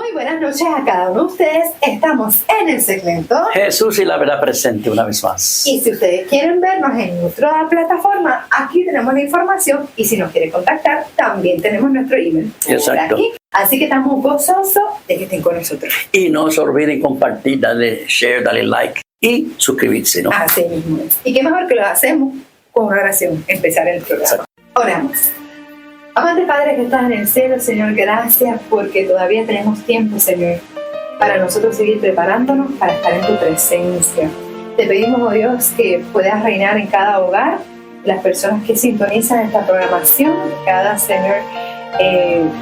Muy buenas noches a cada uno de ustedes. Estamos en el segmento Jesús y la verdad presente una vez más. Y si ustedes quieren vernos en nuestra plataforma, aquí tenemos la información. Y si nos quieren contactar, también tenemos nuestro email. Exacto. Aquí. Así que estamos gozosos de que estén con nosotros. Y no se olviden compartir, darle share, darle like y suscribirse, ¿no? Así mismo es. Y qué mejor que lo hacemos con una oración, empezar el programa. Exacto. Oramos. Amante Padre que estás en el cielo, Señor, gracias porque todavía tenemos tiempo, Señor, para nosotros seguir preparándonos para estar en tu presencia. Te pedimos, oh Dios, que puedas reinar en cada hogar, las personas que sintonizan esta programación, cada, Señor,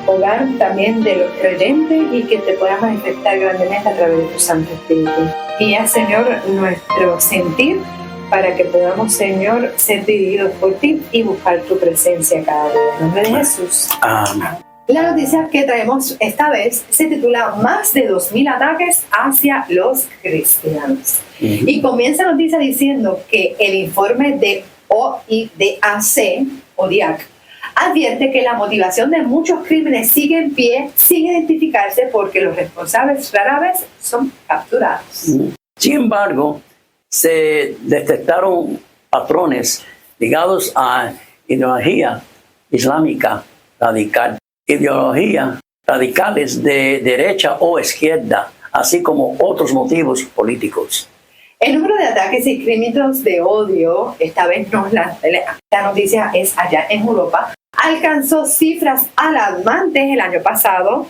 hogar también de los creyentes, y que te puedas manifestar grandemente a través de tu Santo Espíritu. Guía, Señor, nuestro sentir, para que podamos, Señor, ser dirigidos por ti y buscar tu presencia cada día. En nombre de Jesús. Amén. La noticia que traemos esta vez se titula Más de 2,000 ataques hacia los cristianos. Y comienza la noticia diciendo que el informe de OIDAC, advierte que la motivación de muchos crímenes sigue en pie sin identificarse porque los responsables rara vez son capturados. Sin embargo, se detectaron patrones ligados a ideología islámica radical, ideologías radicales de derecha o izquierda, así como otros motivos políticos. El número de ataques y crímenes de odio, esta vez no, la noticia es allá en Europa, alcanzó cifras alarmantes el año pasado,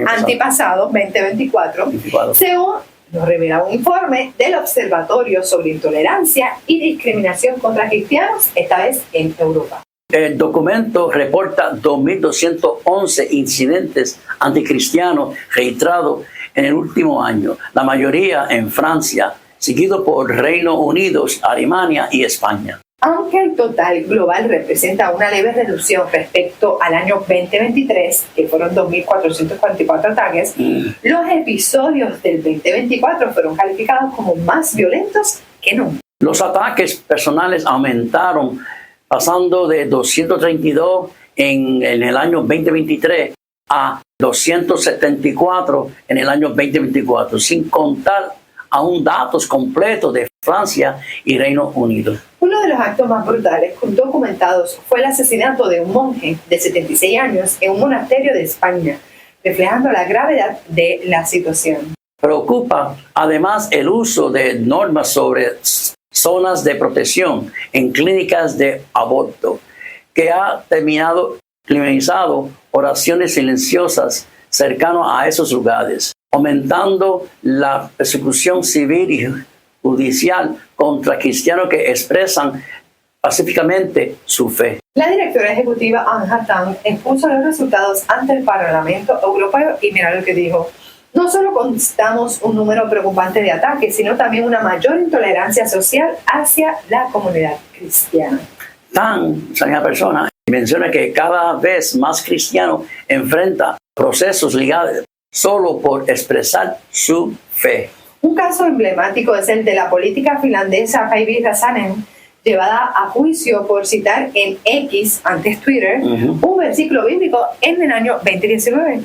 antepasado, 2024, según nos revela un informe del Observatorio sobre Intolerancia y Discriminación contra Cristianos, esta vez en Europa. El documento reporta 2.211 incidentes anticristianos registrados en el último año, la mayoría en Francia, seguido por Reino Unido, Alemania y España. Aunque el total global representa una leve reducción respecto al año 2023, que fueron 2.444 ataques, los episodios del 2024 fueron calificados como más violentos que nunca. Los ataques personales aumentaron, pasando de 232 en el año 2023 a 274 en el año 2024, sin contar aún datos completos de Francia y Reino Unido. Uno de los actos más brutales documentados fue el asesinato de un monje de 76 años en un monasterio de España, reflejando la gravedad de la situación. Preocupa además el uso de normas sobre zonas de protección en clínicas de aborto, que ha terminado criminalizado oraciones silenciosas cercanas a esos lugares, aumentando la persecución civil y judicial contra cristianos que expresan pacíficamente su fe. La directora ejecutiva Anja Tang expuso los resultados ante el Parlamento Europeo y mira lo que dijo. No solo constatamos un número preocupante de ataques, sino también una mayor intolerancia social hacia la comunidad cristiana. Tang, esa persona, menciona que cada vez más cristianos enfrentan procesos ligados solo por expresar su fe. Un caso emblemático es el de la política finlandesa Päivi Räsänen, llevada a juicio por citar en X, antes Twitter, un versículo bíblico en el año 2019.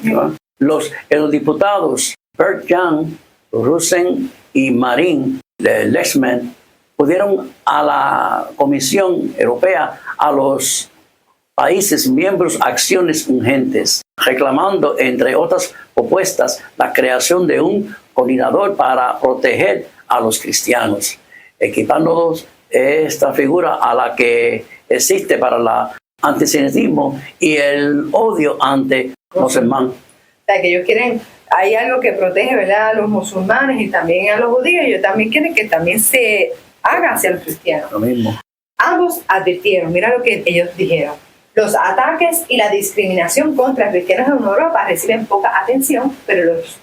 Los eurodiputados Bert Jan, Rusen y Marin de Lexman pidieron a la Comisión Europea, a los países miembros, acciones urgentes, reclamando, entre otras propuestas, la creación de un coordinador para proteger a los cristianos, equipándolos esta figura a la que existe para el antisemitismo y el odio ante los hermanos. O sea, que ellos quieren, hay algo que protege, ¿verdad?, a los musulmanes y también a los judíos, y ellos también quieren que también se haga hacia los cristianos. Lo mismo. Ambos advirtieron, mira lo que ellos dijeron. Los ataques y la discriminación contra cristianos en Europa reciben poca atención, pero los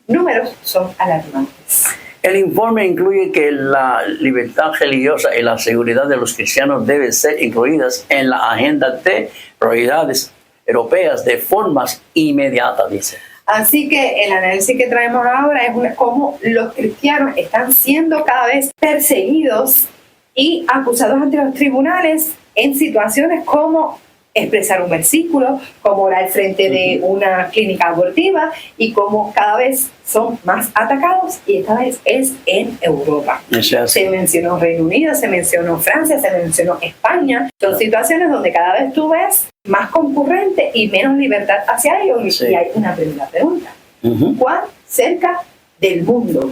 números son alarmantes. El informe incluye que la libertad religiosa y la seguridad de los cristianos deben ser incluidas en la agenda de prioridades europeas de formas inmediatas, dice. Así que el análisis que traemos ahora es cómo los cristianos están siendo cada vez perseguidos y acusados ante los tribunales en situaciones como expresar un versículo, cómo orar frente de una clínica abortiva y cómo cada vez son más atacados, y esta vez es en Europa. Se mencionó Reino Unido, se mencionó Francia, se mencionó España. Son situaciones donde cada vez tú ves más concurrente y menos libertad hacia ellos. Sí. Y hay una primera pregunta. ¿Cuán cerca del mundo?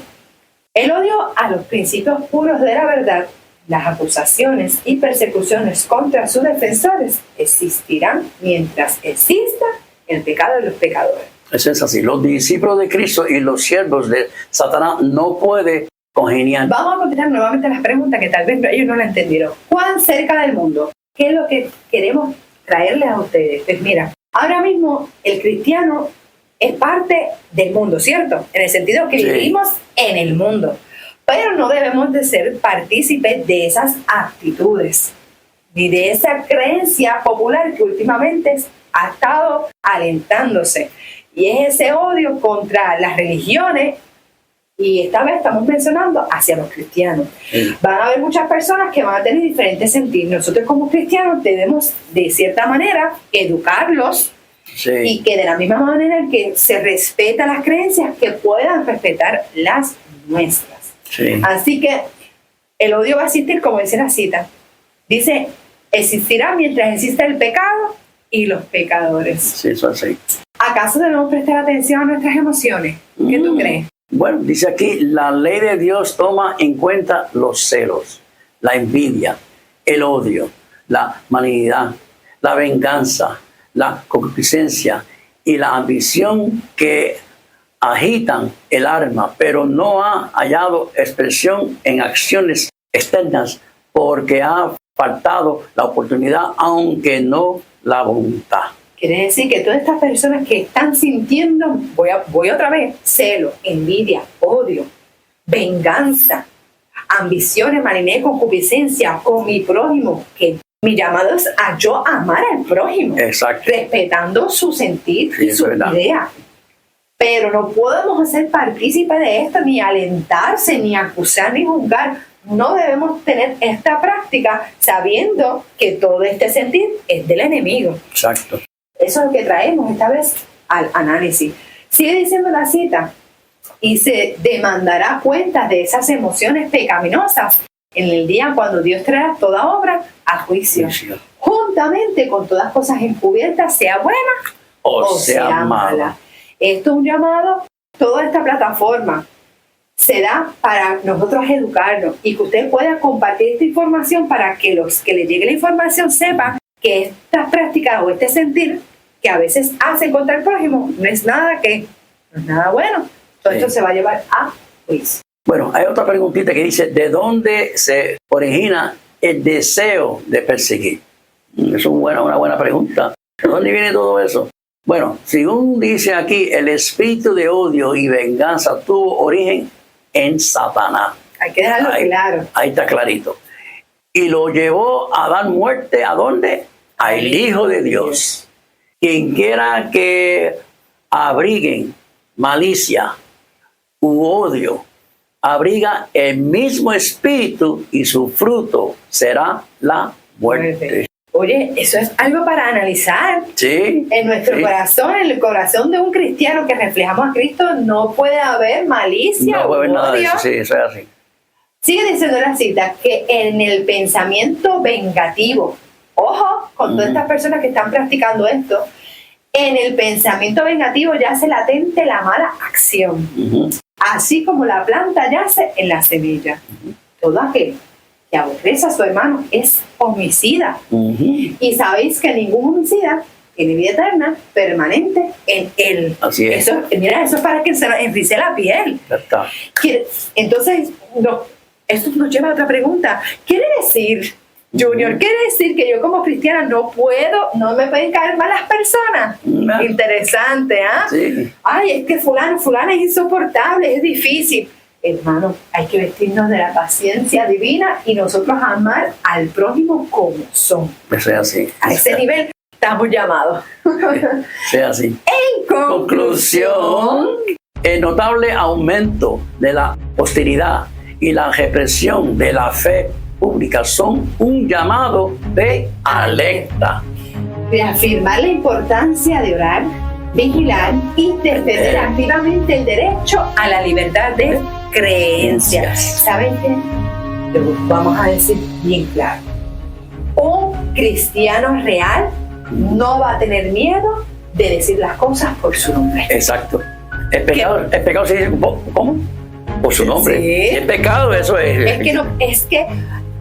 El odio a los principios puros de la verdad, las acusaciones y persecuciones contra sus defensores existirán mientras exista el pecado de los pecadores. Eso es así. Los discípulos de Cristo y los siervos de Satanás no pueden congeniar. Vamos a contestar nuevamente las preguntas que tal vez ellos no la entendieron. ¿Cuán cerca del mundo? ¿Qué es lo que queremos traerles a ustedes? Pues mira, ahora mismo el cristiano es parte del mundo, ¿cierto? En el sentido que vivimos en el mundo. Pero no debemos de ser partícipes de esas actitudes, ni de esa creencia popular que últimamente ha estado alentándose. Y es ese odio contra las religiones, y esta vez estamos mencionando hacia los cristianos. Van a haber muchas personas que van a tener diferentes sentidos. Nosotros como cristianos debemos, de cierta manera, educarlos, y que de la misma manera en que se respetan las creencias, que puedan respetar las nuestras. Así que el odio va a existir, como dice la cita. Dice, existirá mientras exista el pecado y los pecadores. Sí, eso es así. ¿Acaso debemos prestar atención a nuestras emociones? ¿Qué tú crees? Bueno, dice aquí, la ley de Dios toma en cuenta los celos, la envidia, el odio, la malignidad, la venganza, la concupiscencia y la ambición que agitan el alma, pero no ha hallado expresión en acciones externas porque ha faltado la oportunidad, aunque no la voluntad. Quiere decir que todas estas personas que están sintiendo, voy otra vez, celo, envidia, odio, venganza, ambiciones, malignidad, concupiscencia con mi prójimo, que mi llamado es a yo amar al prójimo. Exacto. Respetando su sentir y su idea. Pero no podemos ser partícipes de esto, ni alentarse, ni acusar, ni juzgar. No debemos tener esta práctica sabiendo que todo este sentir es del enemigo. Exacto. Eso es lo que traemos esta vez al análisis. Sigue diciendo la cita, y se demandará cuentas de esas emociones pecaminosas en el día cuando Dios traerá toda obra a juicio, juntamente con todas cosas encubiertas, sea buena o sea mala. Esto es un llamado, toda esta plataforma se da para nosotros educarnos y que usted pueda compartir esta información para que los que le llegue la información sepan que estas prácticas o este sentir que a veces hacen contra el prójimo no es nada bueno. Todo esto se va a llevar a juicio. Bueno, hay otra preguntita que dice, ¿de dónde se origina el deseo de perseguir? Es una buena pregunta. ¿De dónde viene todo eso? Bueno, según dice aquí, el espíritu de odio y venganza tuvo origen en Satanás. Hay que dejarlo claro. Ahí está clarito. Y lo llevó a dar muerte, ¿a dónde? Al Hijo de Dios. Quien quiera que abriguen malicia u odio, abriga el mismo espíritu y su fruto será la muerte. Oye, eso es algo para analizar. Sí. En nuestro corazón, en el corazón de un cristiano que reflejamos a Cristo, no puede haber malicia. No puede haber nada de odio. eso, sí, eso es así. Sigue diciendo la cita que en el pensamiento vengativo, ojo con todas estas personas que están practicando esto, en el pensamiento vengativo yace latente la mala acción, así como la planta yace en la semilla. Todo aquel que aborrece a su hermano es homicida. Y sabéis que ningún homicida tiene vida eterna permanente en él. Así es. Eso, mira, eso es para que se enrice la piel. Ya está. Entonces, esto nos lleva a otra pregunta. ¿Quiere decir, Junior, quiere decir que yo como cristiana no me pueden caer mal las personas? No. Interesante, ¿ah? Sí. Ay, es que fulana es insoportable, es difícil. Hermano, hay que vestirnos de la paciencia divina y nosotros amar al prójimo como son. Eso es así. A ese nivel estamos llamados. Sí, así. En conclusión, el notable aumento de la hostilidad y la represión de la fe pública son un llamado de alerta. reafirmar la importancia de orar, vigilar y defender activamente el derecho a la libertad de creencias. ¿Saben qué? Lo vamos a decir bien claro. Un cristiano real no va a tener miedo de decir las cosas por su nombre. Exacto. El pecado se dice, ¿cómo? Por su nombre. Sí. El pecado, eso es. Es que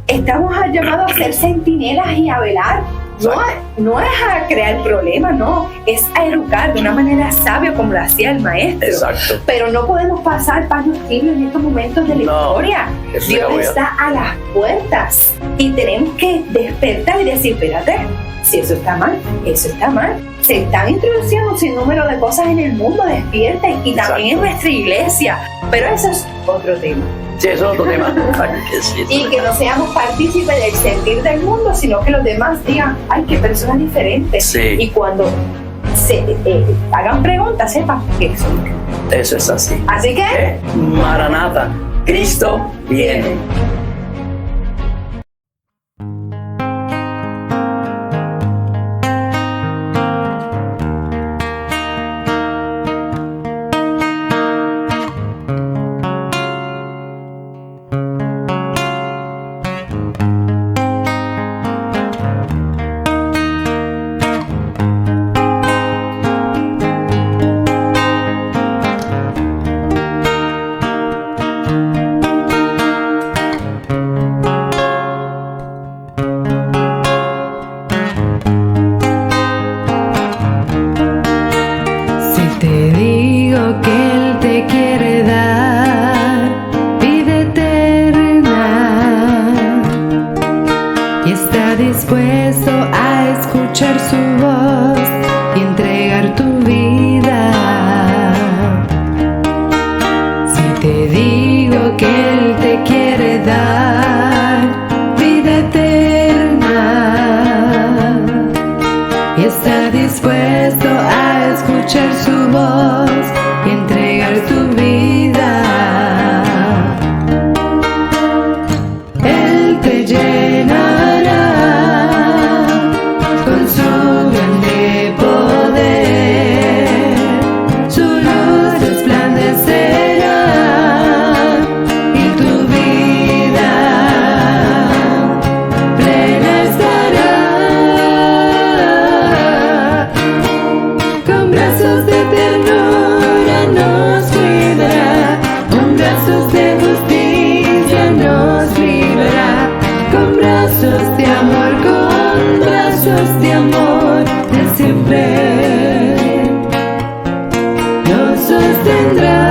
estamos llamados a ser centinelas y a velar. No es a crear problemas, no. Es a educar de una manera sabia como lo hacía el maestro. Exacto. Pero no podemos pasar paños tibios en estos momentos de la historia. Dios está a las puertas y tenemos que despertar y decir, espérate, si eso está mal, eso está mal. Se están introduciendo un sinnúmero de cosas en el mundo, despierten, y también en nuestra iglesia. Pero eso es otro tema. Sí, eso es otro tema. Y que no seamos partícipes del sentir del mundo, sino que los demás digan, ay, qué personas diferentes. Sí. Y cuando se hagan preguntas, sepan que son. Eso es así. Así que, Maranatha, Cristo viene. Dispuesto a escuchar su voz y entregar tu vida. Si te digo que Él te quiere dar vida eterna y está dispuesto a escuchar su voz y entregar tu vida, Él te llena de amor de siempre nos sostendrá.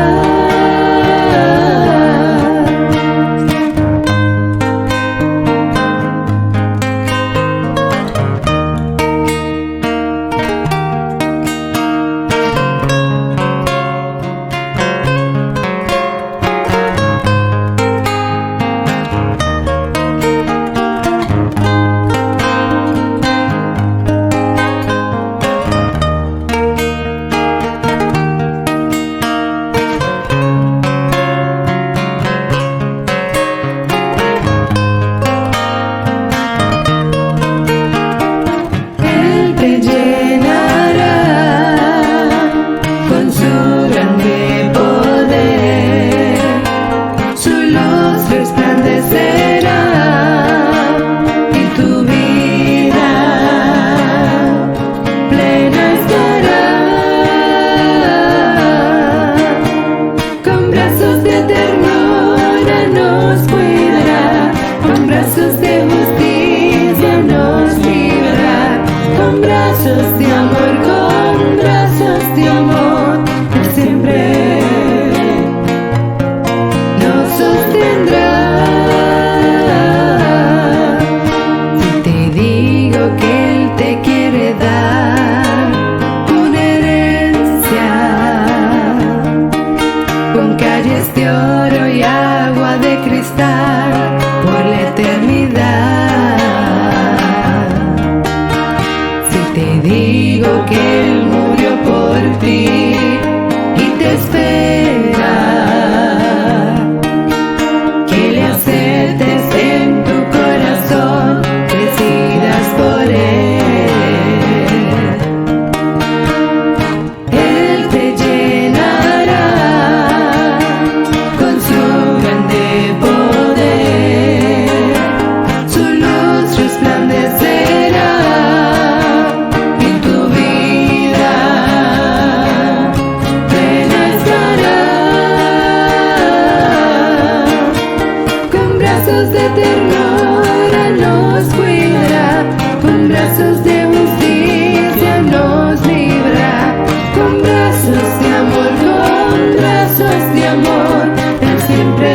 brazos de justicia nos libra, con brazos de amor, con brazos de amor, Él siempre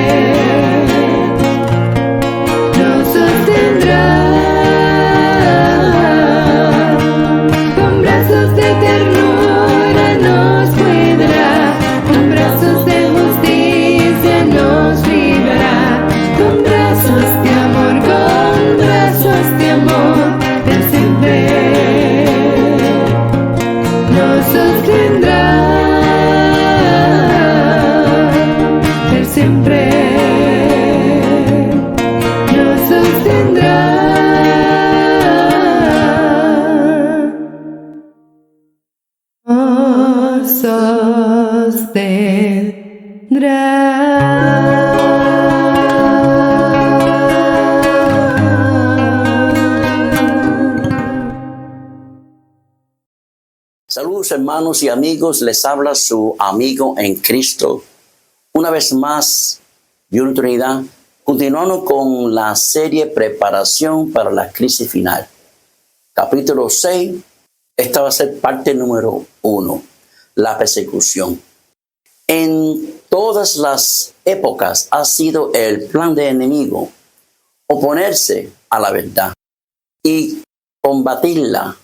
nos sostendrá. Con brazos de ternura nos cuidará, con brazos de justicia nos librará, con brazos de amor, con brazos de amor, Él siempre nos sostendrá. Él siempre nos sostendrá. Nos sostendrá. Saludos hermanos y amigos, les habla su amigo en Cristo. Una vez más, Dios en Trinidad, continuando con la serie Preparación para la Crisis Final. Capítulo 6, esta va a ser parte número 1, la persecución. En todas las épocas ha sido el plan del enemigo oponerse a la verdad y combatirla,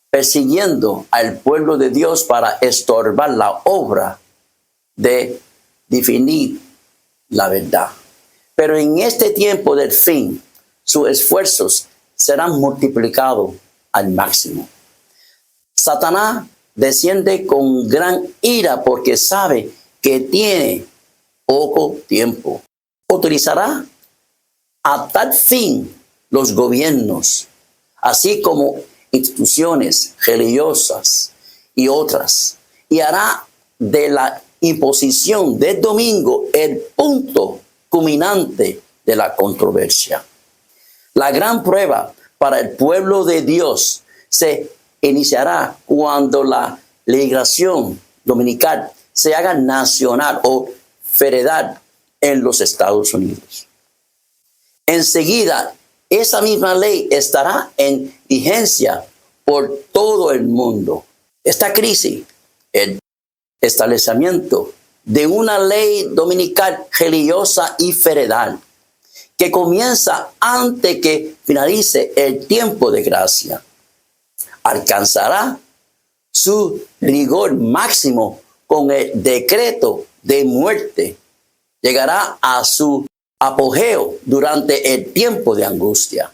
persiguiendo al pueblo de Dios para estorbar la obra de definir la verdad. Pero en este tiempo del fin, sus esfuerzos serán multiplicados al máximo. Satanás desciende con gran ira porque sabe que tiene poco tiempo. Utilizará a tal fin los gobiernos, así como instituciones religiosas y otras, y hará de la imposición del domingo el punto culminante de la controversia. La gran prueba para el pueblo de Dios se iniciará cuando la legislación dominical se haga nacional o federal en los Estados Unidos. Enseguida, esa misma ley estará en vigencia por todo el mundo. Esta crisis, el establecimiento de una ley dominical religiosa y federal, que comienza antes que finalice el tiempo de gracia, alcanzará su rigor máximo con el decreto de muerte. Llegará a su apogeo durante el tiempo de angustia.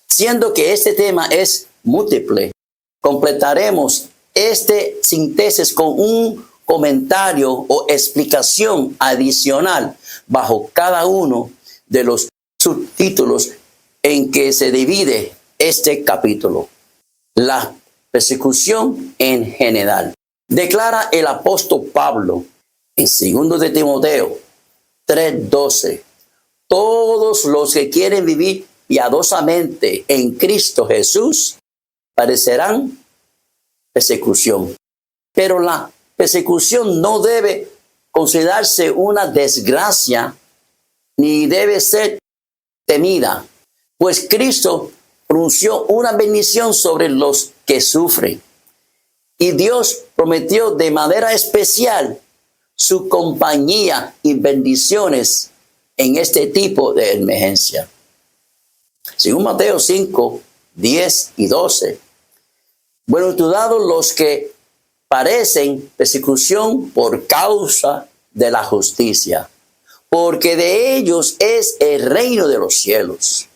Siendo que este tema es múltiple, completaremos este síntesis con un comentario o explicación adicional bajo cada uno de los subtítulos en que se divide este capítulo. La persecución en general. Declara el apóstol Pablo en 2 de Timoteo 3:12. Todos los que quieren vivir piadosamente en Cristo Jesús padecerán persecución. Pero la persecución no debe considerarse una desgracia ni debe ser temida, pues Cristo pronunció una bendición sobre los que sufren. Y Dios prometió de manera especial su compañía y bendiciones en este tipo de emergencia. Según Mateo 5, 10 y 12. Bienaventurados los que padecen persecución por causa de la justicia, porque de ellos es el reino de los cielos.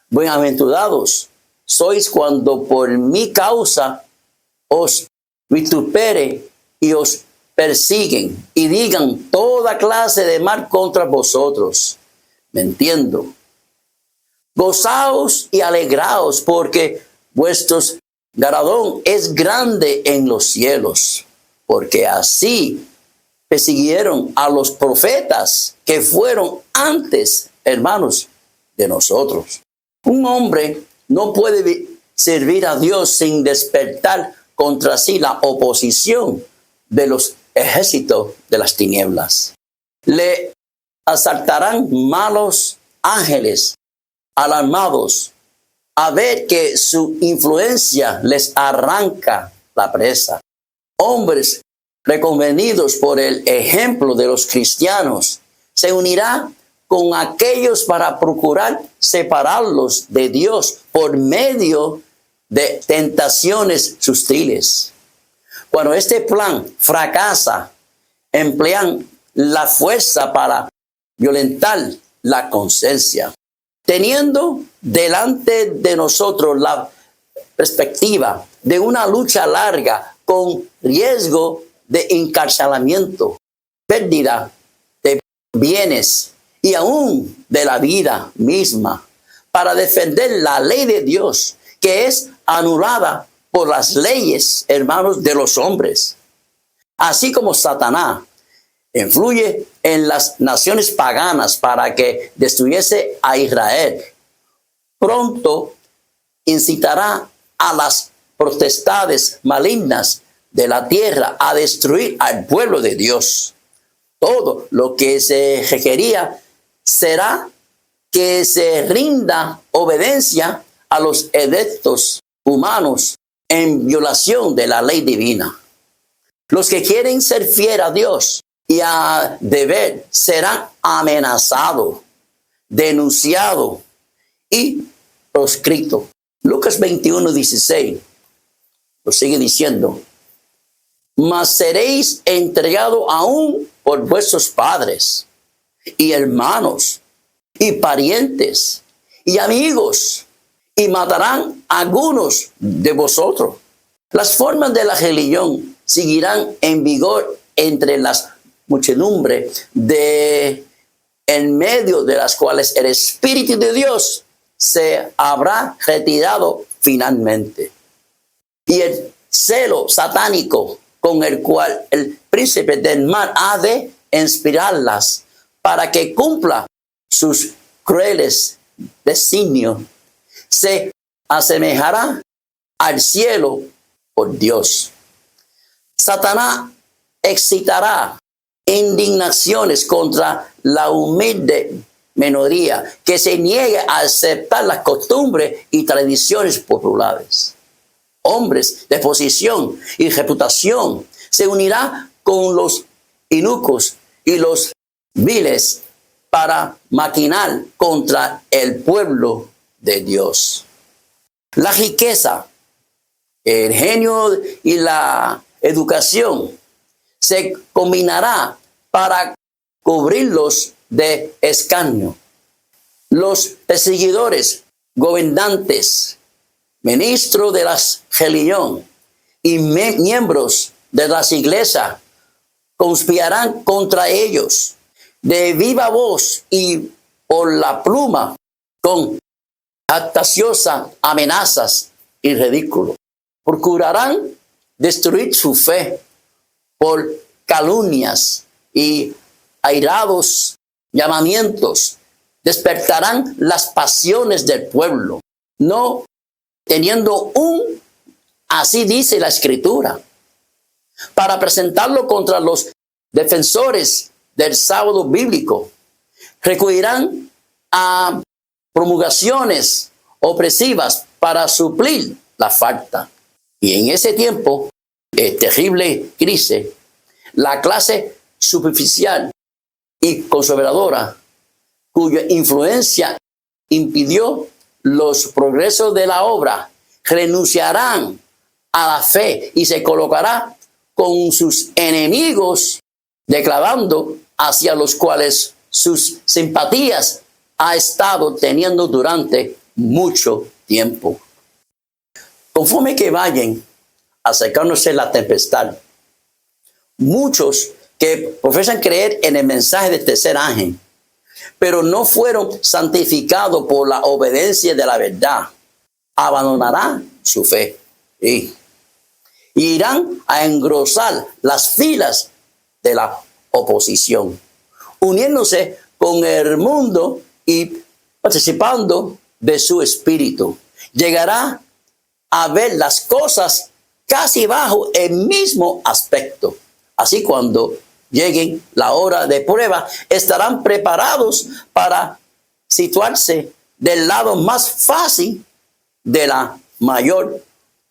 Bienaventurados sois cuando por mi causa os vitupere y os persiguen y digan toda clase de mal contra vosotros, mintiendo. Gozaos y alegraos, porque vuestro galardón es grande en los cielos, porque así persiguieron a los profetas que fueron antes, hermanos, de nosotros. Un hombre no puede servir a Dios sin despertar contra sí la oposición de los ejércitos de las tinieblas. Le asaltarán malos ángeles alarmados a ver que su influencia les arranca la presa. Hombres reconvenidos por el ejemplo de los cristianos se unirá con aquellos para procurar separarlos de Dios por medio de tentaciones sustiles. Cuando este plan fracasa, emplean la fuerza para violentar la conciencia, teniendo delante de nosotros la perspectiva de una lucha larga con riesgo de encarcelamiento, pérdida de bienes y aún de la vida misma, para defender la ley de Dios, que es anulada por las leyes, hermanos, de los hombres. Así como Satanás influye en las naciones paganas para que destruyese a Israel, pronto incitará a las potestades malignas de la tierra a destruir al pueblo de Dios. Todo lo que se requería será que se rinda obediencia a los edictos humanos en violación de la ley divina. Los que quieren ser fieles a Dios y a deber serán amenazados, denunciados y proscritos. Lucas 21:16 lo sigue diciendo: mas seréis entregados aún por vuestros padres y hermanos y parientes y amigos, y matarán a algunos de vosotros. Las formas de la religión seguirán en vigor entre las muchedumbres, en medio de las cuales el Espíritu de Dios se habrá retirado finalmente. Y el celo satánico con el cual el príncipe del mal ha de inspirarlas para que cumpla sus crueles designios, se asemejará al cielo por Dios. Satanás excitará indignaciones contra la humilde minoría que se niegue a aceptar las costumbres y tradiciones populares. Hombres de posición y reputación se unirá con los inicuos y los viles para maquinar contra el pueblo de Dios. La riqueza, el genio y la educación se combinará para cubrirlos de escarnio. Los perseguidores, gobernantes, ministros de la religión y miembros de las iglesias conspirarán contra ellos de viva voz y por la pluma, con jactanciosas amenazas y ridículo. Procurarán destruir su fe por calumnias y airados llamamientos. Despertarán las pasiones del pueblo, no teniendo así dice la Escritura, para presentarlo contra los defensores del sábado bíblico. Recurrirán a promulgaciones opresivas para suplir la falta. Y en ese tiempo, terrible crisis, la clase superficial y conservadora, cuya influencia impidió los progresos de la obra, renunciarán a la fe y se colocará con sus enemigos, declarando hacia los cuales sus simpatías ha estado teniendo durante mucho tiempo. Conforme que vayan acercándose la tempestad, muchos que profesan creer en el mensaje del tercer ángel, pero no fueron santificados por la obediencia de la verdad, abandonarán su fe y irán a engrosar las filas de la oposición, uniéndose con el mundo y participando de su espíritu. Llegará a ver las cosas casi bajo el mismo aspecto. Así, cuando lleguen la hora de prueba, estarán preparados para situarse del lado más fácil de la mayor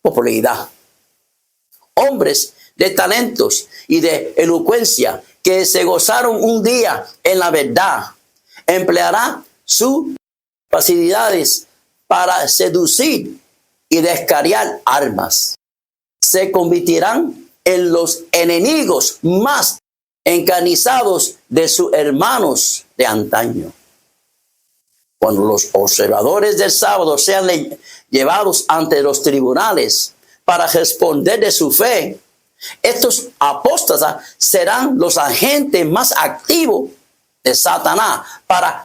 popularidad. Hombres de talentos y de elocuencia que se gozaron un día en la verdad, empleará sus facilidades para seducir y descarriar armas. Se convertirán en los enemigos más encarnizados de sus hermanos de antaño. Cuando los observadores del sábado sean llevados ante los tribunales para responder de su fe, estos apóstatas serán los agentes más activos de Satanás para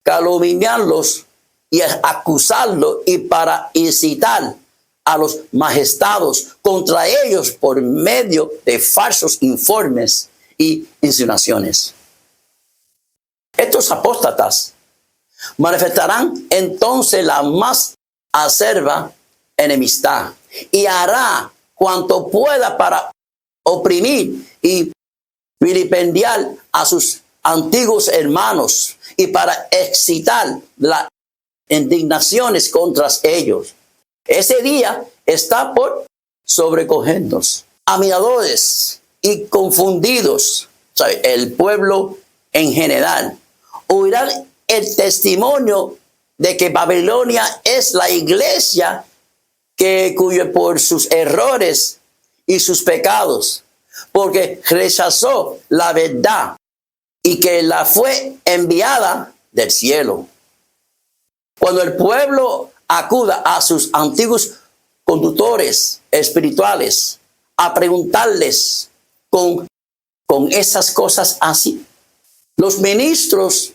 calumniarlos y acusarlos y para incitar a los magistrados contra ellos por medio de falsos informes y insinuaciones. Estos apóstatas manifestarán entonces la más acerba enemistad y hará cuanto pueda para oprimir y vilipendiar a sus antiguos hermanos y para excitar las indignaciones contra ellos. Ese día está por sobrecogernos. Admiradores y confundidos, el pueblo en general, oirán el testimonio de que Babilonia es la iglesia cuyo por sus errores y sus pecados, porque rechazó la verdad y que la fue enviada del cielo. Cuando el pueblo acuda a sus antiguos conductores espirituales a preguntarles con esas cosas así, los ministros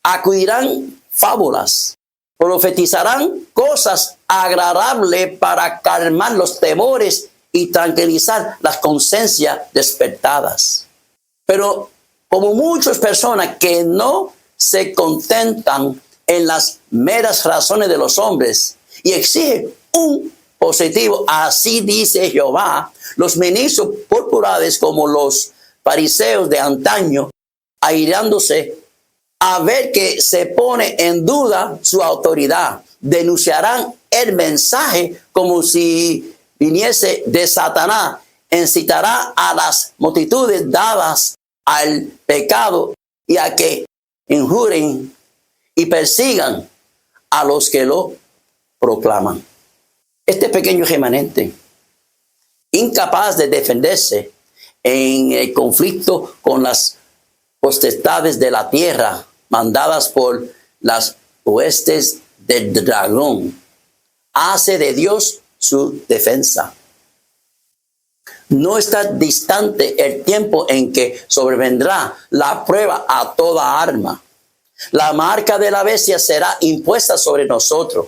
acudirán fábulas, profetizarán cosas agradables para calmar los temores y tranquilizar las conciencias despertadas. Pero como muchas personas que no se contentan en las meras razones de los hombres y exigen un positivo, así dice Jehová, los ministros populares como los fariseos de antaño, airándose a ver que se pone en duda su autoridad, denunciarán el mensaje como si viniese de Satanás, incitará a las multitudes dadas al pecado y a que injuren y persigan a los que lo proclaman. Este pequeño remanente, incapaz de defenderse en el conflicto con las potestades de la tierra mandadas por las huestes del dragón, hace de Dios su defensa. No está distante el tiempo en que sobrevendrá la prueba a toda arma. La marca de la bestia será impuesta sobre nosotros,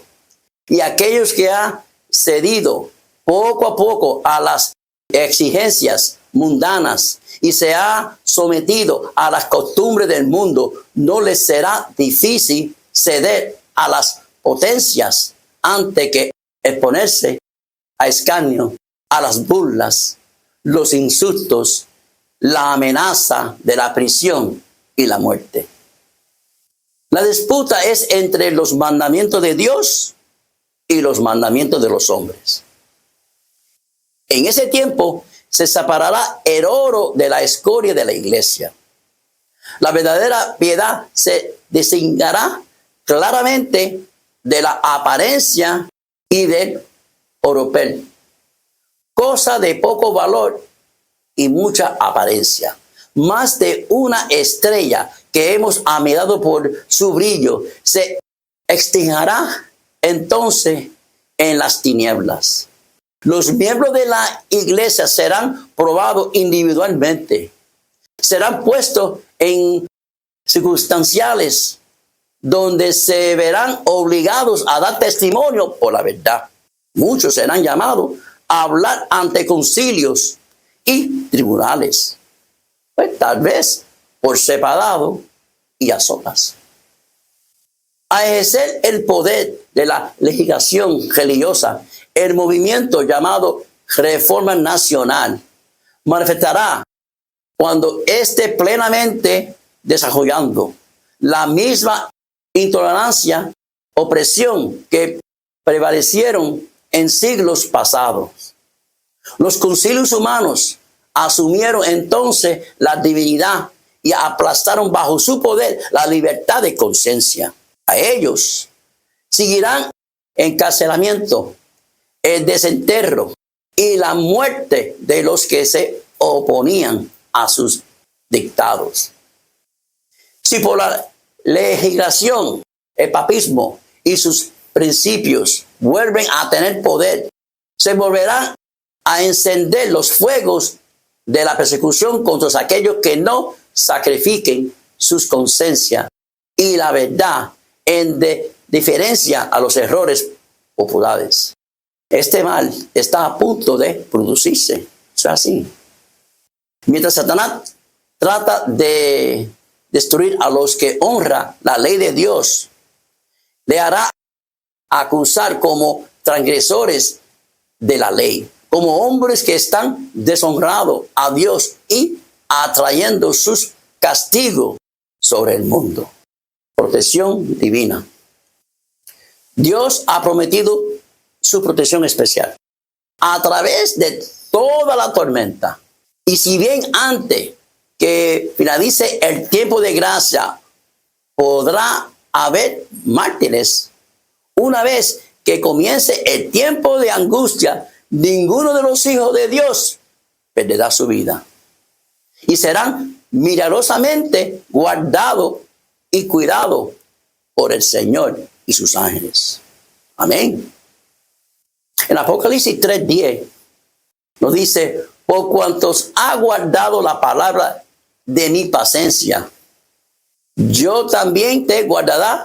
y aquellos que han cedido poco a poco a las exigencias mundanas y se ha sometido a las costumbres del mundo, no les será difícil ceder a las potencias antes que exponerse a escarnio, a las burlas, los insultos, la amenaza de la prisión y la muerte. La disputa es entre los mandamientos de Dios y los mandamientos de los hombres. En ese tiempo se separará el oro de la escoria de la iglesia. La verdadera piedad se distinguirá claramente de la apariencia y del oropel, cosa de poco valor y mucha apariencia. Más de una estrella que hemos admirado por su brillo se extinguirá entonces en las tinieblas. Los miembros de la iglesia serán probados individualmente. Serán puestos en circunstanciales donde se verán obligados a dar testimonio por la verdad. Muchos serán llamados a hablar ante concilios y tribunales, pues tal vez por separado y a solas. A ejercer el poder de la legislación religiosa, el movimiento llamado Reforma Nacional manifestará cuando esté plenamente desarrollando la misma intolerancia, opresión que prevalecieron en siglos pasados. Los concilios humanos asumieron entonces la divinidad y aplastaron bajo su poder la libertad de conciencia. A ellos seguirán encarcelamiento, el desenterro y la muerte de los que se oponían a sus dictados. Si por la legislación, el papismo y sus principios vuelven a tener poder, se volverán a encender los fuegos de la persecución contra aquellos que no sacrifiquen sus conciencias y la verdad en diferencia a los errores populares. Este mal está a punto de producirse. Es así. Mientras Satanás trata de destruir a los que honran la ley de Dios, le hará acusar como transgresores de la ley, como hombres que están deshonrando a Dios y atrayendo sus castigos sobre el mundo. Protección divina. Dios ha prometido su protección especial a través de toda la tormenta. Y si bien antes que finalice el tiempo de gracia podrá haber mártires, una vez que comience el tiempo de angustia, ninguno de los hijos de Dios perderá su vida. Y serán milagrosamente guardados y cuidados por el Señor y sus ángeles. Amén. En Apocalipsis 3:10 nos dice: por cuantos ha guardado la palabra de mi paciencia, yo también te guardaré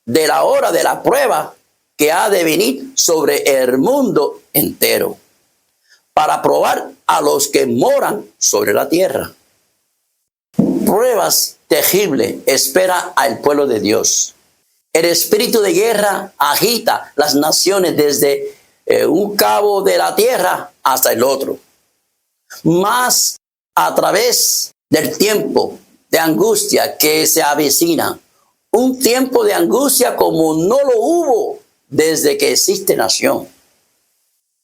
de la hora de la prueba que ha de venir sobre el mundo entero, para probar a los que moran sobre la tierra. Pruebas terribles espera al pueblo de Dios. El espíritu de guerra agita las naciones desde un cabo de la tierra hasta el otro. Mas a través del tiempo de angustia que se avecina, un tiempo de angustia como no lo hubo desde que existe nación,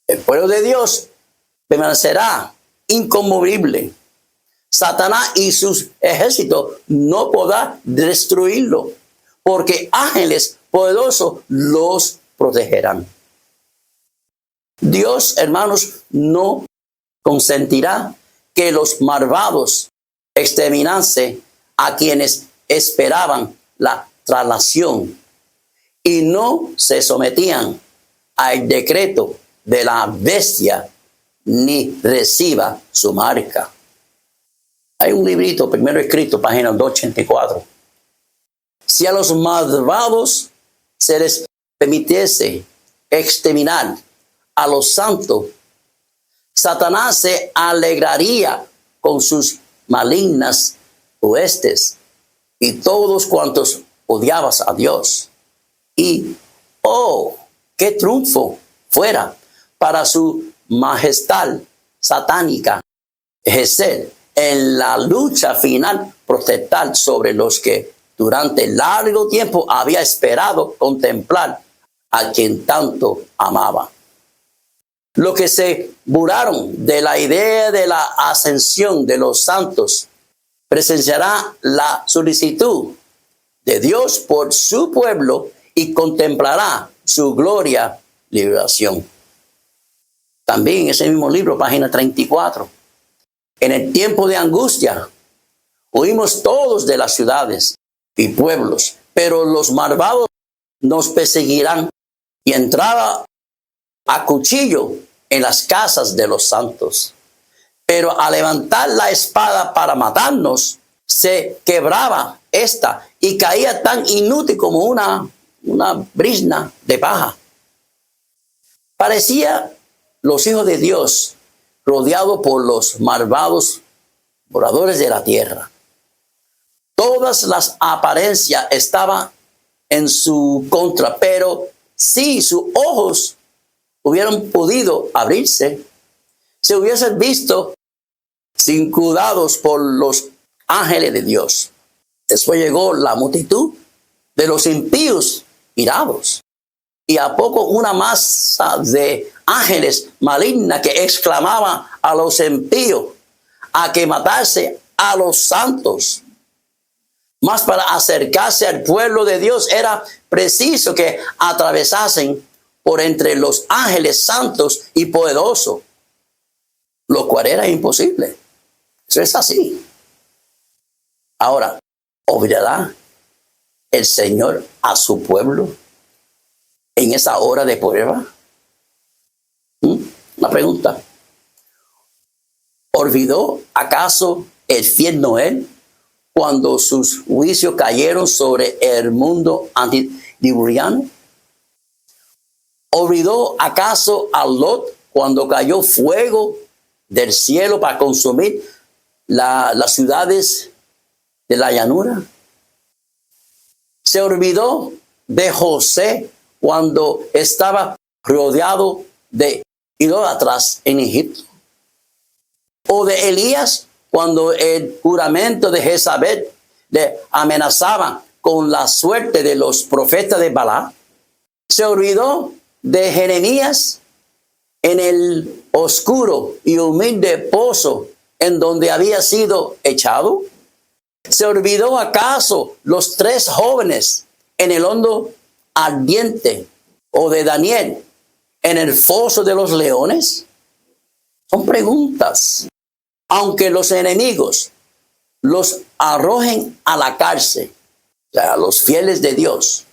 el pueblo de Dios permanecerá inconmovible. Satanás y sus ejércitos no podrán destruirlo, porque ángeles poderosos los protegerán. Dios, hermanos, no consentirá que los malvados exterminase a quienes esperaban la traslación y no se sometían al decreto de la bestia ni reciba su marca. Hay un librito primero escrito, página 284. Si a los malvados se les permitiese exterminar a los santos, Satanás se alegraría con sus malignas huestes y todos cuantos odiabas a Dios. Y, oh, qué triunfo fuera para su majestad satánica ejercer en la lucha final protestar sobre los que durante largo tiempo había esperado contemplar a quien tanto amaba. Los que se burlaron de la idea de la ascensión de los santos presenciará la solicitud de Dios por su pueblo y contemplará su gloria liberación. También en ese mismo libro, página 34. En el tiempo de angustia, huimos todos de las ciudades y pueblos, pero los malvados nos perseguirán y entraba a cuchillo en las casas de los santos. Pero al levantar la espada para matarnos, se quebraba esta y caía tan inútil como una brizna de paja. Parecía los hijos de Dios rodeados por los malvados moradores de la tierra. Todas las apariencias estaban en su contra, pero si sus ojos hubieran podido abrirse, se hubiesen visto circundados por los ángeles de Dios. Después llegó la multitud de los impíos irados. y a poco una masa de ángeles maligna que exclamaba a los impíos a que matase a los santos. Mas para acercarse al pueblo de Dios era preciso que atravesasen por entre los ángeles santos y poderosos, lo cual era imposible. Eso es así. Ahora, ¿obligará el Señor a su pueblo en esa hora de prueba? Una pregunta. ¿Olvidó acaso el fiel Noé cuando sus juicios cayeron sobre el mundo antediluviano? ¿Olvidó acaso a Lot cuando cayó fuego del cielo para consumir las ciudades de la llanura? ¿Se olvidó de José cuando estaba rodeado de idólatras en Egipto? ¿O de Elías cuando el juramento de Jezabel le amenazaba con la suerte de los profetas de Balaam? ¿Se olvidó de Jeremías en el oscuro y humilde pozo en donde había sido echado? ¿Se olvidó acaso los 3 jóvenes en el hondo ardiente o de Daniel en el foso de los leones? Son preguntas. Aunque los enemigos los arrojen a la cárcel, o sea, los fieles de Dios,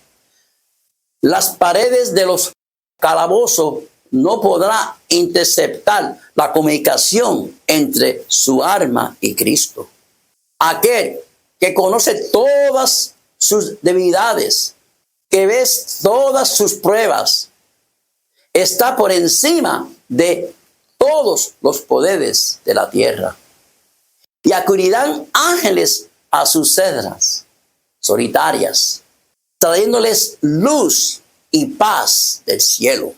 las paredes de los calabozos no podrá interceptar la comunicación entre su alma y Cristo. Aquel que conoce todas sus debilidades, que ve todas sus pruebas, está por encima de todos los poderes de la tierra. Y acudirán ángeles a sus cedras solitarias, trayéndoles luz y paz del cielo.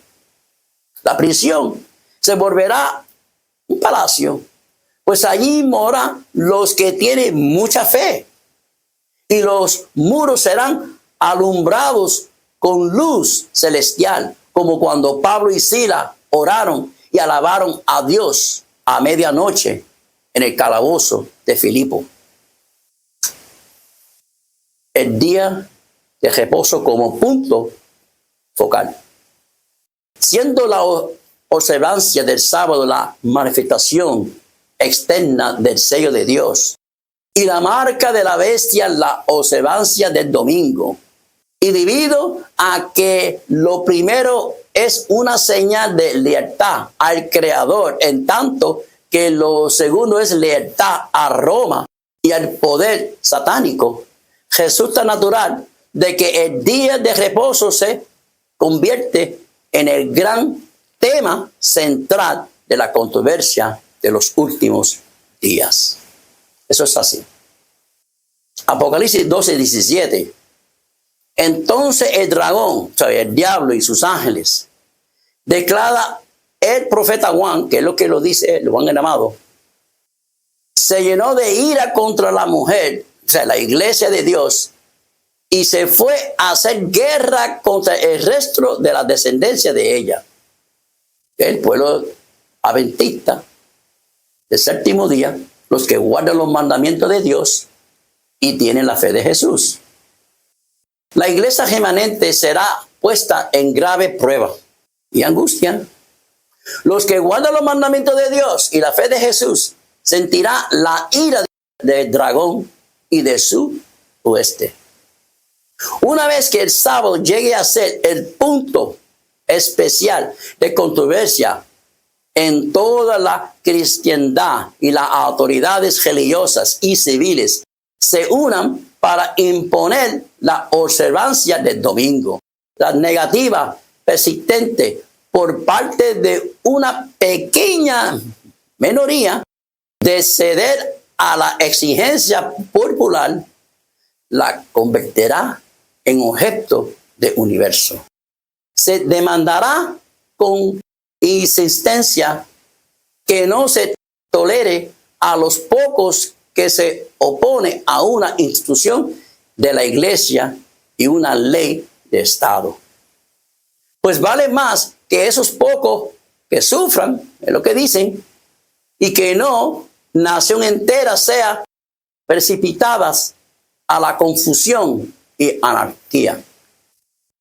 La prisión se volverá un palacio, pues allí moran los que tienen mucha fe, y los muros serán alumbrados con luz celestial, como cuando Pablo y Silas oraron y alabaron a Dios a medianoche en el calabozo de Filipo. El día de reposo como punto focal. Siendo la observancia del sábado la manifestación externa del sello de Dios y la marca de la bestia la observancia del domingo. Y debido a que lo primero es una señal de lealtad al Creador, en tanto que lo segundo es lealtad a Roma y al poder satánico, resulta natural de que el día de reposo se convierte en el gran tema central de la controversia de los últimos días. Eso es así. Apocalipsis 12:17. Entonces el dragón, o sea, el diablo y sus ángeles, declara el profeta Juan, que es lo que lo dice el Juan el amado, se llenó de ira contra la mujer, o sea, la iglesia de Dios, y se fue a hacer guerra contra el resto de la descendencia de ella. El pueblo adventista del séptimo día, los que guardan los mandamientos de Dios y tienen la fe de Jesús. La iglesia remanente será puesta en grave prueba y angustia. Los que guardan los mandamientos de Dios y la fe de Jesús sentirá la ira del dragón y de su hueste. Una vez que el sábado llegue a ser el punto especial de controversia en toda la cristiandad y las autoridades religiosas y civiles se unan para imponer la observancia del domingo. La negativa persistente por parte de una pequeña minoría de ceder a la exigencia popular la convertirá en objeto de universo. Se demandará con insistencia que no se tolere a los pocos que se opone a una institución de la iglesia y una ley de Estado. pues vale más que esos pocos que sufran, es lo que dicen, y que no nación entera sea precipitadas a la confusión y anarquía.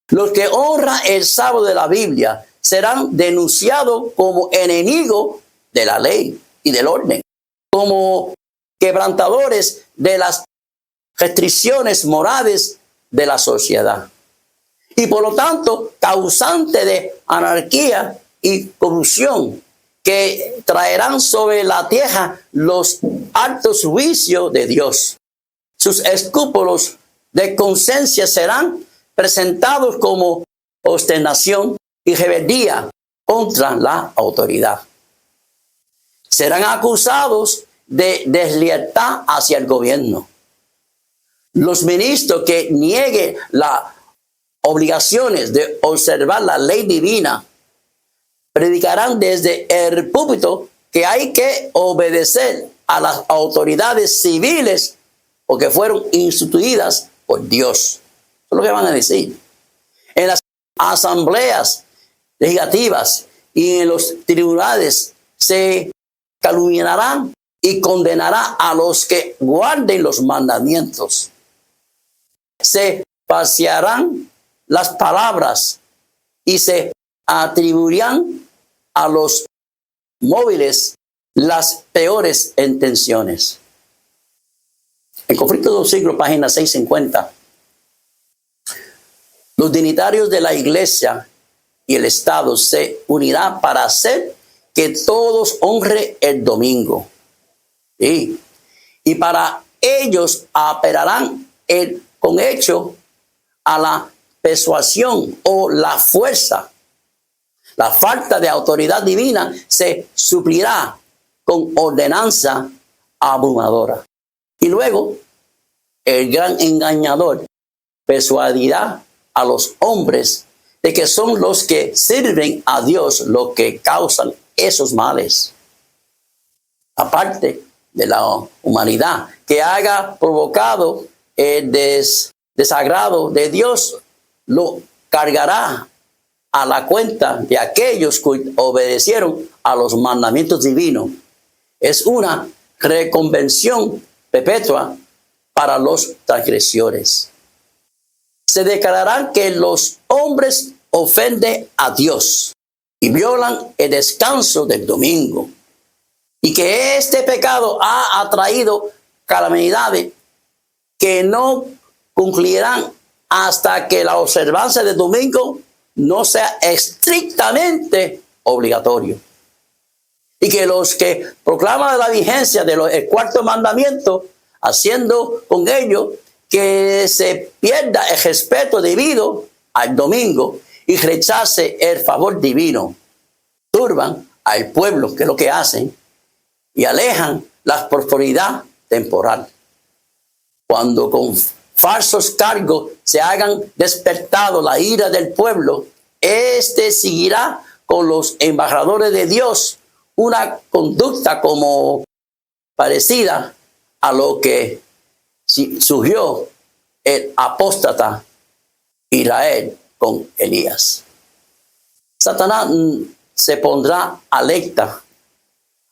Los que honran el sábado de la Biblia serán denunciados como enemigos de la ley y del orden, como quebrantadores de las restricciones morales de la sociedad y por lo tanto causante de anarquía y corrupción que traerán sobre la tierra los altos juicios de Dios. Sus escrúpulos de conciencia serán presentados como obstinación y rebeldía contra la autoridad. Serán acusados de deslealtad hacia el gobierno. Los ministros que nieguen las obligaciones de observar la ley divina predicarán desde el púlpito que hay que obedecer a las autoridades civiles porque fueron instituidas por Dios. Eso es lo que van a decir. En las asambleas legislativas y en los tribunales se calumniarán y condenará a los que guarden los mandamientos. Se pasearán las palabras y se atribuirán a los móviles las peores intenciones. En Conflicto de los Siglos, página 650. Los dignitarios de la Iglesia y el Estado se unirán para hacer que todos honren el domingo. ¿Sí? Y para ellos apelarán con hecho a la persuasión o la fuerza. La falta de autoridad divina se suplirá con ordenanza abrumadora. Y luego, el gran engañador persuadirá a los hombres de que son los que sirven a Dios los que causan esos males. Aparte de la humanidad que haya provocado el desagrado de Dios, lo cargará a la cuenta de aquellos que obedecieron a los mandamientos divinos. Es una reconvención perpetua para los transgresores. Se declarará que los hombres ofenden a Dios y violan el descanso del domingo, y que este pecado ha atraído calamidades que no concluirán hasta que la observancia del domingo no sea estrictamente obligatorio. Y que los que proclaman la vigencia del cuarto mandamiento, haciendo con ello que se pierda el respeto debido al domingo y rechace el favor divino, turban al pueblo, que es lo que hacen, y alejan la prosperidad temporal. Cuando con falsos cargos se hagan despertado la ira del pueblo, este seguirá con los embajadores de Dios una conducta como parecida a lo que surgió el apóstata Israel con Elías. Satanás se pondrá alerta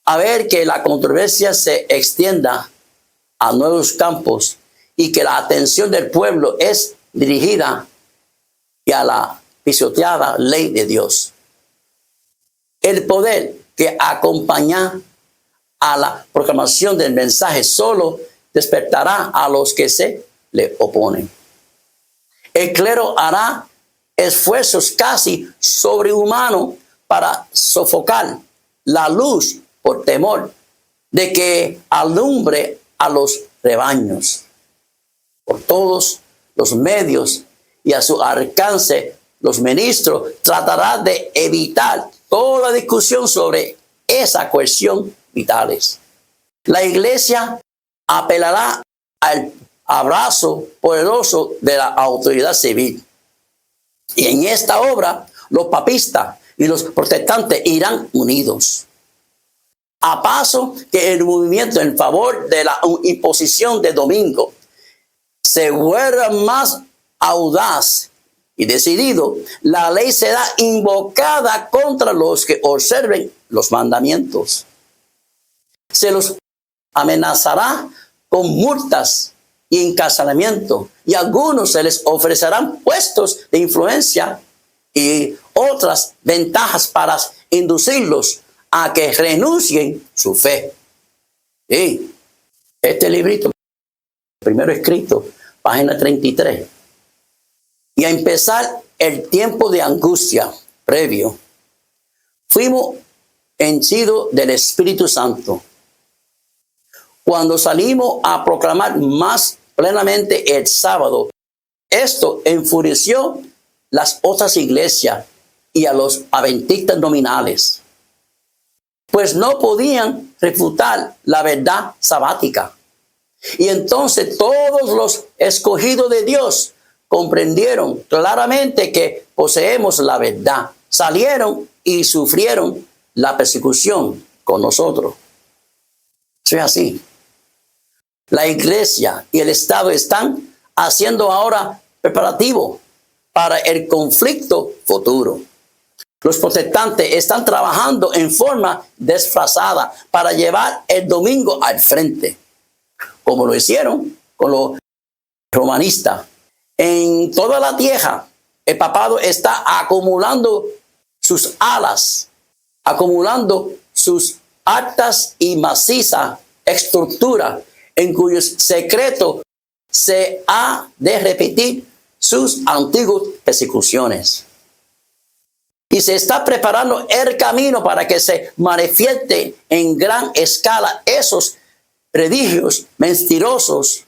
a ver que la controversia se extienda a nuevos campos y que la atención del pueblo es dirigida a la pisoteada ley de Dios. El poder que acompaña a la proclamación del mensaje solo despertará a los que se le oponen. El clero hará esfuerzos casi sobrehumanos para sofocar la luz por temor de que alumbre a los rebaños. Por todos los medios y a su alcance, los ministros tratarán de evitar toda discusión sobre esa cuestión vitales. La iglesia apelará al abrazo poderoso de la autoridad civil. Y en esta obra, los papistas y los protestantes irán unidos. A paso que el movimiento en favor de la imposición de domingo se vuelva más audaz y decidido, la ley será invocada contra los que observen los mandamientos. Se los amenazará con multas y encarcelamiento, y a algunos se les ofrecerán puestos de influencia y otras ventajas para inducirlos a que renuncien su fe. Sí, este librito, primero escrito, página 33. Y a empezar el tiempo de angustia previo, fuimos henchidos del Espíritu Santo. Cuando salimos a proclamar más plenamente el sábado, esto enfureció las otras iglesias y a los adventistas nominales, pues no podían refutar la verdad sabática. Y entonces todos los escogidos de Dios comprendieron claramente que poseemos la verdad, salieron y sufrieron la persecución con nosotros. Es así. La iglesia y el Estado están haciendo ahora preparativos para el conflicto futuro. Los protestantes están trabajando en forma disfrazada para llevar el domingo al frente, como lo hicieron con los romanistas. En toda la tierra, el papado está acumulando sus alas, acumulando sus altas y macizas estructuras en cuyos secretos se ha de repetir sus antiguas persecuciones. Y se está preparando el camino para que se manifieste en gran escala esos prodigios mentirosos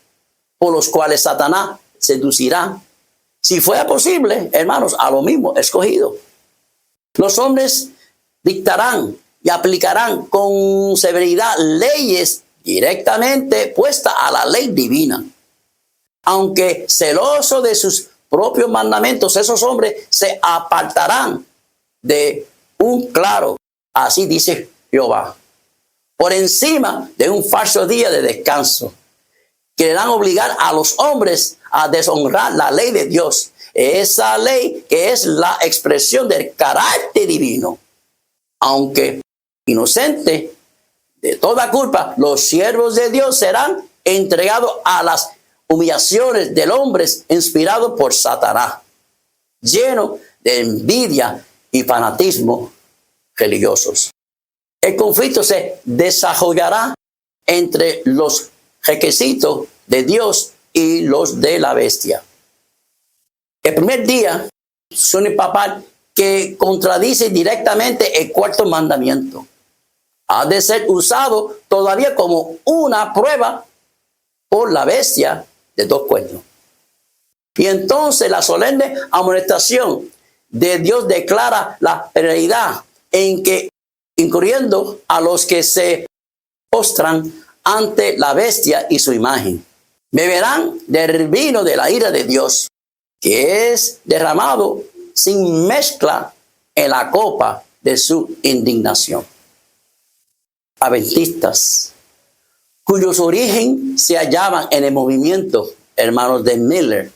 por los cuales Satanás seducirá, si fuera posible, hermanos, a lo mismo escogido. Los hombres dictarán y aplicarán con severidad leyes directamente puestas a la ley divina. Aunque celosos de sus propios mandamientos, esos hombres se apartarán de un claro, así dice Jehová, por encima de un falso día de descanso. Querrán obligar a los hombres a deshonrar la ley de Dios, esa ley que es la expresión del carácter divino. Aunque inocente de toda culpa, los siervos de Dios serán entregados a las humillaciones del hombre inspirado por Satanás, lleno de envidia y fanatismo religiosos. El conflicto se desarrollará entre los requisitos de Dios y los de la bestia. El primer día son el papal que contradice directamente el cuarto mandamiento. Ha de ser usado todavía como una prueba por la bestia de dos cuernos. Y entonces la solemne amonestación de Dios declara la penalidad en que, incurriendo a los que se postran ante la bestia y su imagen, beberán del vino de la ira de Dios, que es derramado sin mezcla en la copa de su indignación. Adventistas, cuyos orígenes se hallaban en el movimiento, hermanos de Miller,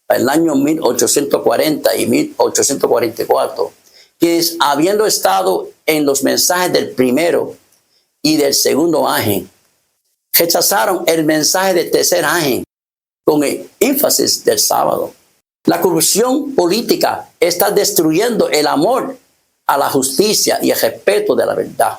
en el año 1840 y 1844, quienes, habiendo estado en los mensajes del primero y del segundo ángel, rechazaron el mensaje del tercer ángel con el énfasis del sábado. La corrupción política está destruyendo el amor a la justicia y el respeto de la verdad.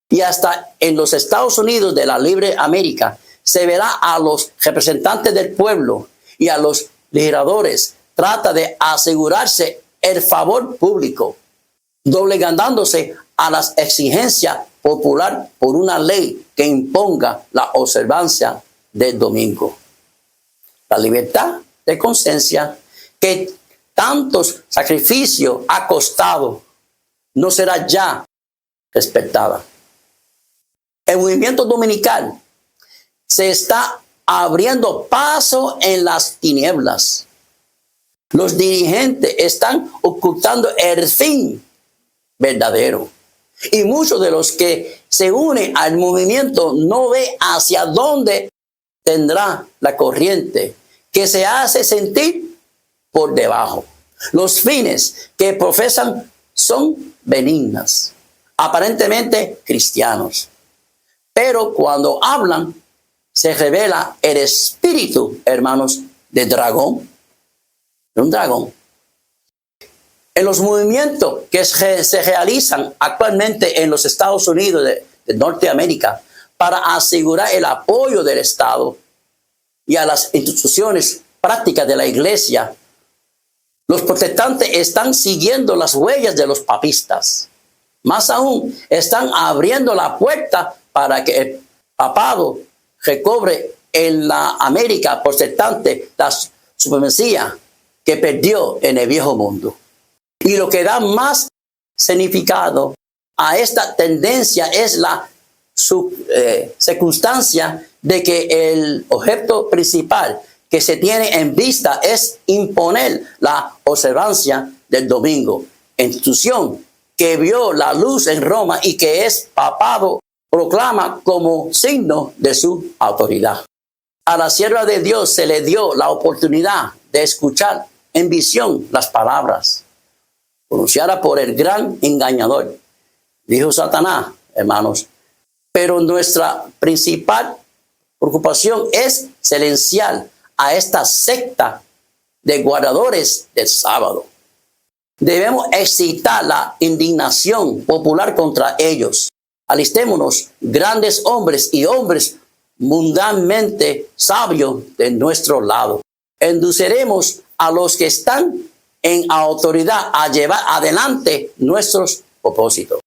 Y hasta en los Estados Unidos de la libre América se verá a los representantes del pueblo y a los legisladores trata de asegurarse el favor público, doblegándose a las exigencias popular por una ley que imponga la observancia del domingo. La libertad de conciencia que tantos sacrificios ha costado no será ya respetada. El movimiento dominical se está abriendo paso en las tinieblas. Los dirigentes están ocultando el fin verdadero. Y muchos de los que se unen al movimiento no ven hacia dónde tendrá la corriente que se hace sentir por debajo. Los fines que profesan son benignas, aparentemente cristianos. Pero cuando hablan, se revela el espíritu, hermanos, de dragón. De un dragón. En los movimientos que se realizan actualmente en los Estados Unidos de Norteamérica para asegurar el apoyo del Estado y a las instituciones prácticas de la Iglesia, los protestantes están siguiendo las huellas de los papistas. Más aún, están abriendo la puerta para que el papado recobre en la América protestante la supremacía que perdió en el viejo mundo. Y lo que da más significado a esta tendencia es la circunstancia de que el objeto principal que se tiene en vista es imponer la observancia del domingo, institución que vio la luz en Roma y que es papado proclama como signo de su autoridad. A la sierva de Dios se le dio la oportunidad de escuchar en visión las palabras pronunciadas por el gran engañador. Dijo Satanás, hermanos, pero nuestra principal preocupación es silenciar a esta secta de guardadores del sábado. Debemos excitar la indignación popular contra ellos. Alistémonos, grandes hombres y hombres mundanamente sabios de nuestro lado. Induciremos a los que están en autoridad a llevar adelante nuestros propósitos.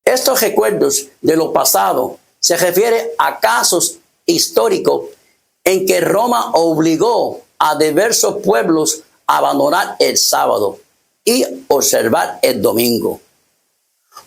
Estos recuerdos de lo pasado se refieren a casos históricos en que Roma obligó a diversos pueblos a abandonar el sábado y observar el domingo.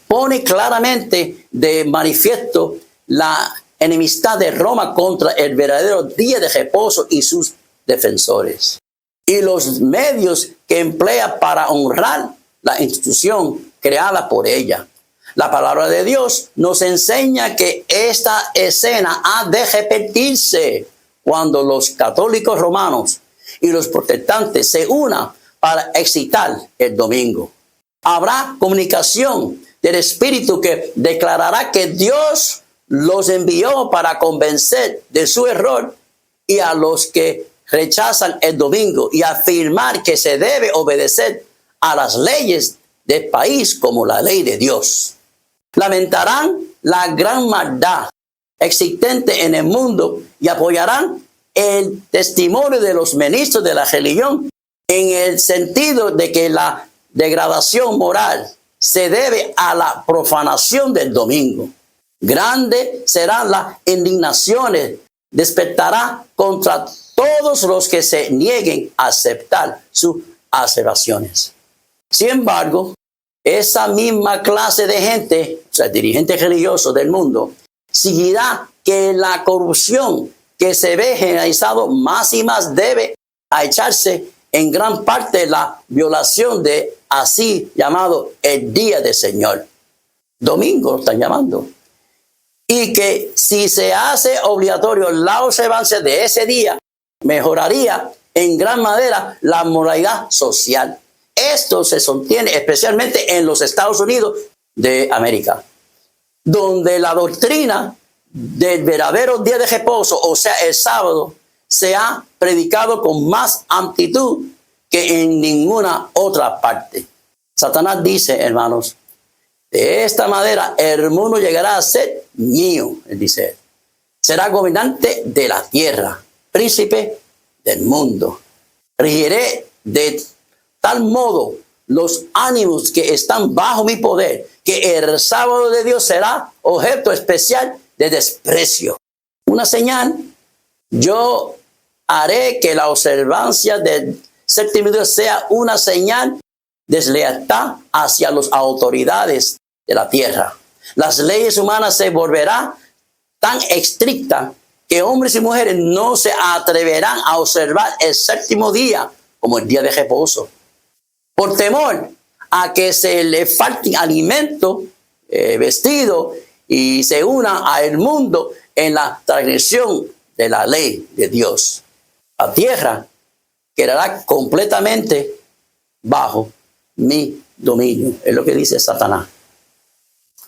Pone claramente de manifiesto la enemistad de Roma contra el verdadero día de reposo y sus defensores, y los medios que emplea para honrar la institución creada por ella. La palabra de Dios nos enseña que esta escena ha de repetirse cuando los católicos romanos y los protestantes se unan para excitar el domingo. Habrá comunicación del Espíritu que declarará que Dios los envió para convencer de su error, y a los que rechazan el domingo y afirmar que se debe obedecer a las leyes del país como la ley de Dios. Lamentarán la gran maldad existente en el mundo y apoyarán el testimonio de los ministros de la religión en el sentido de que la degradación moral se debe a la profanación del domingo. Grandes serán las indignaciones, despertará contra todos los que se nieguen a aceptar sus aseveraciones. Sin embargo, esa misma clase de gente, o sea, dirigentes religiosos del mundo, seguirá que la corrupción que se ve generalizado más y más debe a echarse en gran parte la violación de así llamado el día del Señor. Domingo lo están llamando. Y que si se hace obligatorio la observancia de ese día, mejoraría en gran manera la moralidad social. Esto se sostiene especialmente en los Estados Unidos de América, donde la doctrina del verdadero día de reposo, o sea, el sábado, se ha predicado con más amplitud que en ninguna otra parte. Satanás dice, hermanos, de esta manera el mundo llegará a ser mío, él dice. Será gobernante de la tierra, príncipe del mundo. Regiré de tal modo los ánimos que están bajo mi poder, que el sábado de Dios será objeto especial de desprecio. Una señal, yo haré que la observancia del séptimo día sea una señal de deslealtad hacia las autoridades de la tierra. Las leyes humanas se volverán tan estrictas que hombres y mujeres no se atreverán a observar el séptimo día como el día de reposo, por temor a que se le falte alimento, vestido, y se una al mundo en la transgresión de la ley de Dios. La tierra quedará completamente bajo mi dominio. Es lo que dice Satanás.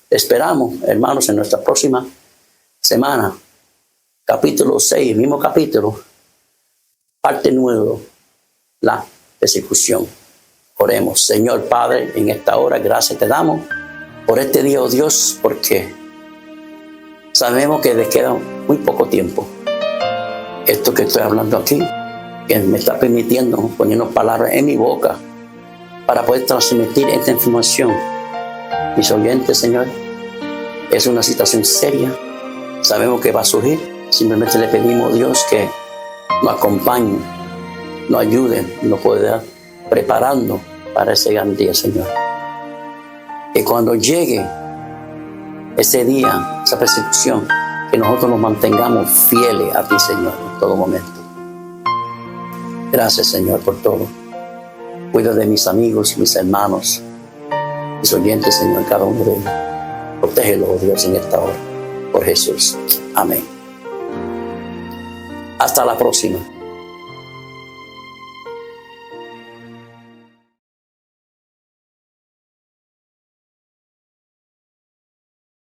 Esperamos, hermanos, en nuestra próxima semana, capítulo 6, mismo capítulo, parte 9, la persecución. Oremos. Señor Padre, en esta hora, gracias te damos por este día, oh Dios, porque sabemos que les queda muy poco tiempo. Esto que estoy hablando aquí, que me está permitiendo poniendo palabras en mi boca para poder transmitir esta información. Mis oyentes, Señor, es una situación seria. Sabemos que va a surgir. Simplemente le pedimos a Dios que nos acompañe, nos ayude, nos pueda preparando para ese gran día, Señor. Que cuando llegue ese día, esa persecución, que nosotros nos mantengamos fieles a ti, Señor, en todo momento. Gracias, Señor, por todo. Cuida de mis amigos, mis hermanos, mis oyentes, Señor, cada uno de ellos. Protégelos, oh Dios, en esta hora. Por Jesús. Amén. Hasta la próxima.